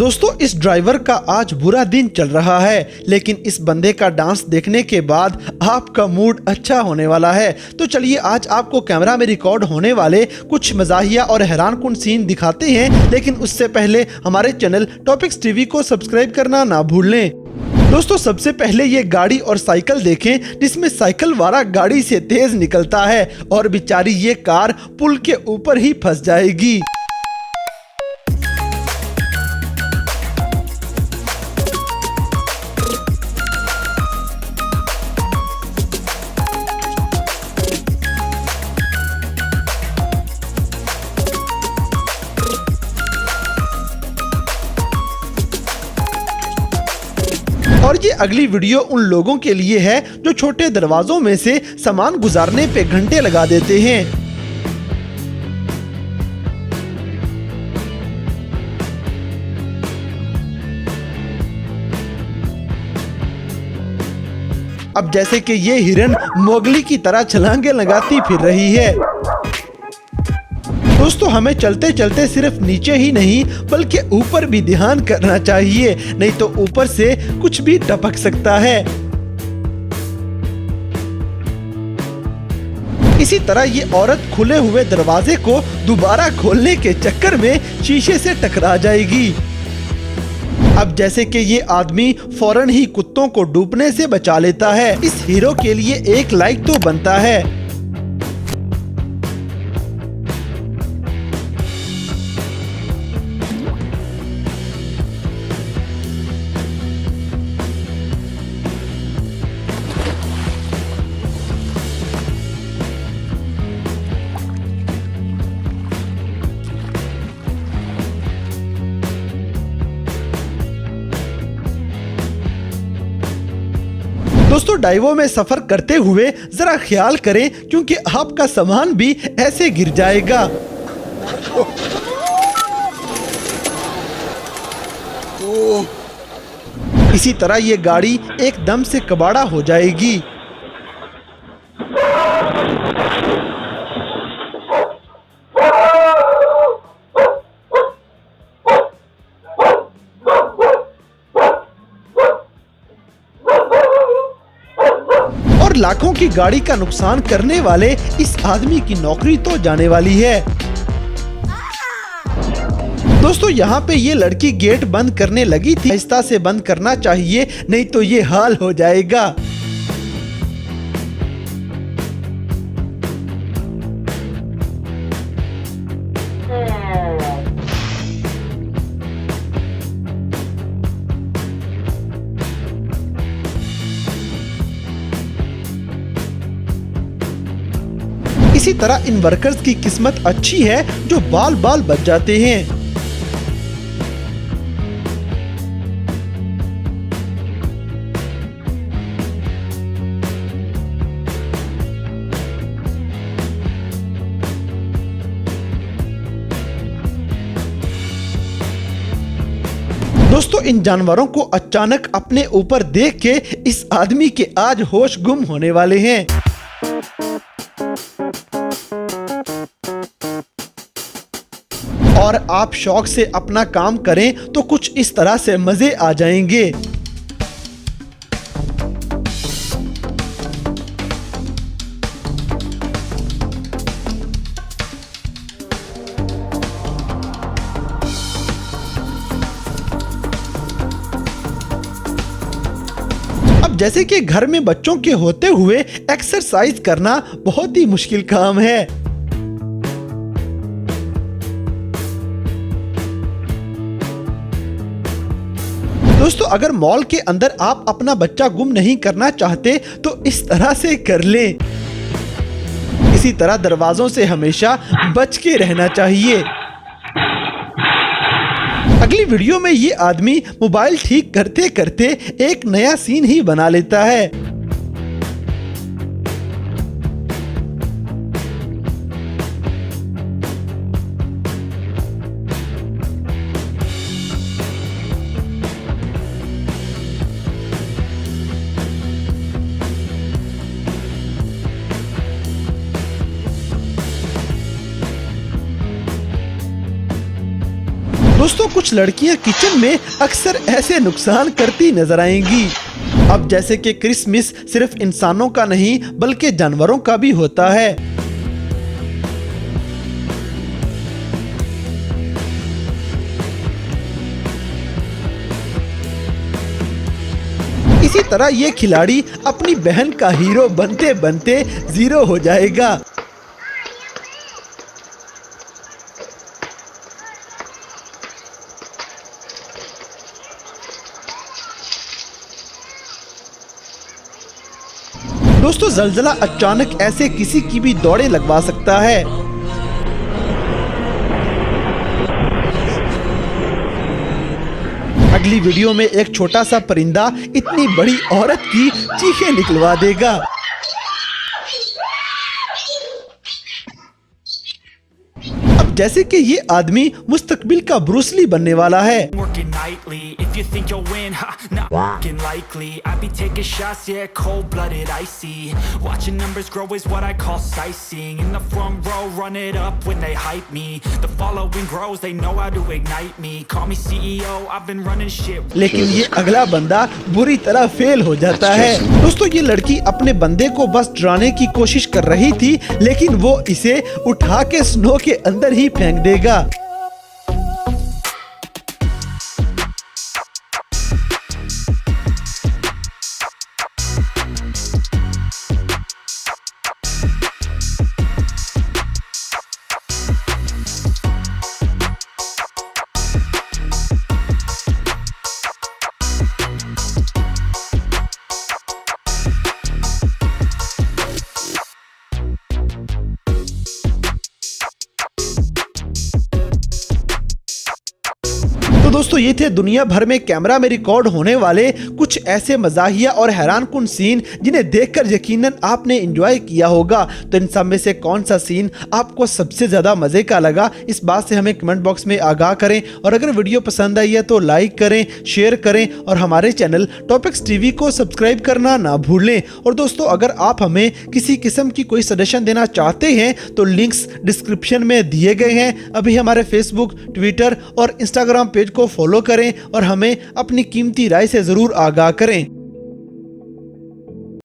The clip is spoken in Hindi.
दोस्तों इस ड्राइवर का आज बुरा दिन चल रहा है, लेकिन इस बंदे का डांस देखने के बाद आपका मूड अच्छा होने वाला है। तो चलिए आज आपको कैमरा में रिकॉर्ड होने वाले कुछ मज़ाहिया और हैरानकुन सीन दिखाते हैं, लेकिन उससे पहले हमारे चैनल टॉपिक्स टीवी को सब्सक्राइब करना ना भूलें। दोस्तों सबसे पहले ये गाड़ी और साइकिल देखें, जिसमें साइकिल वाला गाड़ी से तेज निकलता है और बेचारी ये कार पुल के ऊपर ही फंस जाएगी। और ये अगली वीडियो उन लोगों के लिए है जो छोटे दरवाजों में से सामान गुजारने पे घंटे लगा देते हैं। अब जैसे कि ये हिरन मोगली की तरह छलांगे लगाती फिर रही है। दोस्तों हमें चलते चलते सिर्फ नीचे ही नहीं बल्कि ऊपर भी ध्यान करना चाहिए, नहीं तो ऊपर से कुछ भी टपक सकता है। इसी तरह ये औरत खुले हुए दरवाजे को दोबारा खोलने के चक्कर में शीशे से टकरा जाएगी। अब जैसे कि ये आदमी फौरन ही कुत्तों को डूबने से बचा लेता है। इस हीरो के लिए एक लाइक तो बनता है। दोस्तों डाइवो में सफर करते हुए जरा ख्याल करें, क्योंकि आपका सामान भी ऐसे गिर जाएगा। इसी तरह ये गाड़ी एकदम से कबाड़ा हो जाएगी। और लाखों की गाड़ी का नुकसान करने वाले इस आदमी की नौकरी तो जाने वाली है। दोस्तों यहाँ पे ये लड़की गेट बंद करने लगी थी, आहिस्ता से बंद करना चाहिए, नहीं तो ये हाल हो जाएगा। इसी तरह इन वर्कर्स की किस्मत अच्छी है जो बाल बाल बच जाते हैं। दोस्तों इन जानवरों को अचानक अपने ऊपर देख के इस आदमी के आज होश गुम होने वाले हैं। और आप शौक से अपना काम करें तो कुछ इस तरह से मजे आ जाएंगे। अब जैसे कि घर में बच्चों के होते हुए एक्सरसाइज करना बहुत ही मुश्किल काम है। दोस्तों अगर मॉल के अंदर आप अपना बच्चा गुम नहीं करना चाहते तो इस तरह से कर लें। इसी तरह दरवाजों से हमेशा बच के रहना चाहिए। अगली वीडियो में ये आदमी मोबाइल ठीक करते करते एक नया सीन ही बना लेता है। दोस्तों कुछ लड़कियां किचन में अक्सर ऐसे नुकसान करती नजर आएंगी। अब जैसे कि क्रिसमस सिर्फ इंसानों का नहीं बल्कि जानवरों का भी होता है। इसी तरह ये खिलाड़ी अपनी बहन का हीरो बनते बनते जीरो हो जाएगा। दोस्तों जलजला अचानक ऐसे किसी की भी दौड़ें लगवा सकता है। अगली वीडियो में एक छोटा सा परिंदा इतनी बड़ी औरत की चीखें निकलवा देगा। अब जैसे कि ये आदमी मुस्तकबिल का ब्रूस ली बनने वाला है। If you think you'll win, ha, not f***ing likely. I be taking shots, yeah, cold-blooded, icy. Watching numbers grow is what I call sightseeing. In the front row, run it up when they hype me. The following grows, they know how to ignite me. Call me CEO, I've been running shit. लेकिन ये अगला बंदा बुरी तरह फेल हो जाता है। दोस्तों ये लड़की अपने बंदे को बस डराने की कोशिश कर रही थी, लेकिन वो इसे उठा के स्नो के अंदर ही फेंक देगा। दोस्तों ये थे दुनिया भर में कैमरा में रिकॉर्ड होने वाले कुछ ऐसे मजाहिया और हैरानकुन सीन जिन्हें देखकर यकीनन आपने एंजॉय किया होगा। तो इन सब में से कौन सा सीन आपको सबसे ज़्यादा मज़े का लगा, इस बात से हमें कमेंट बॉक्स में आगाह करें। और अगर वीडियो पसंद आई है तो लाइक करें, शेयर करें और हमारे चैनल टॉपिक्स टीवी को सब्सक्राइब करना ना भूलें। और दोस्तों अगर आप हमें किसी किस्म की कोई सजेशन देना चाहते हैं तो लिंक्स डिस्क्रिप्शन में दिए गए हैं। अभी हमारे फेसबुक, ट्विटर और इंस्टाग्राम पेज को फॉलो करें और हमें अपनी कीमती राय से ज़रूर आगाह करें।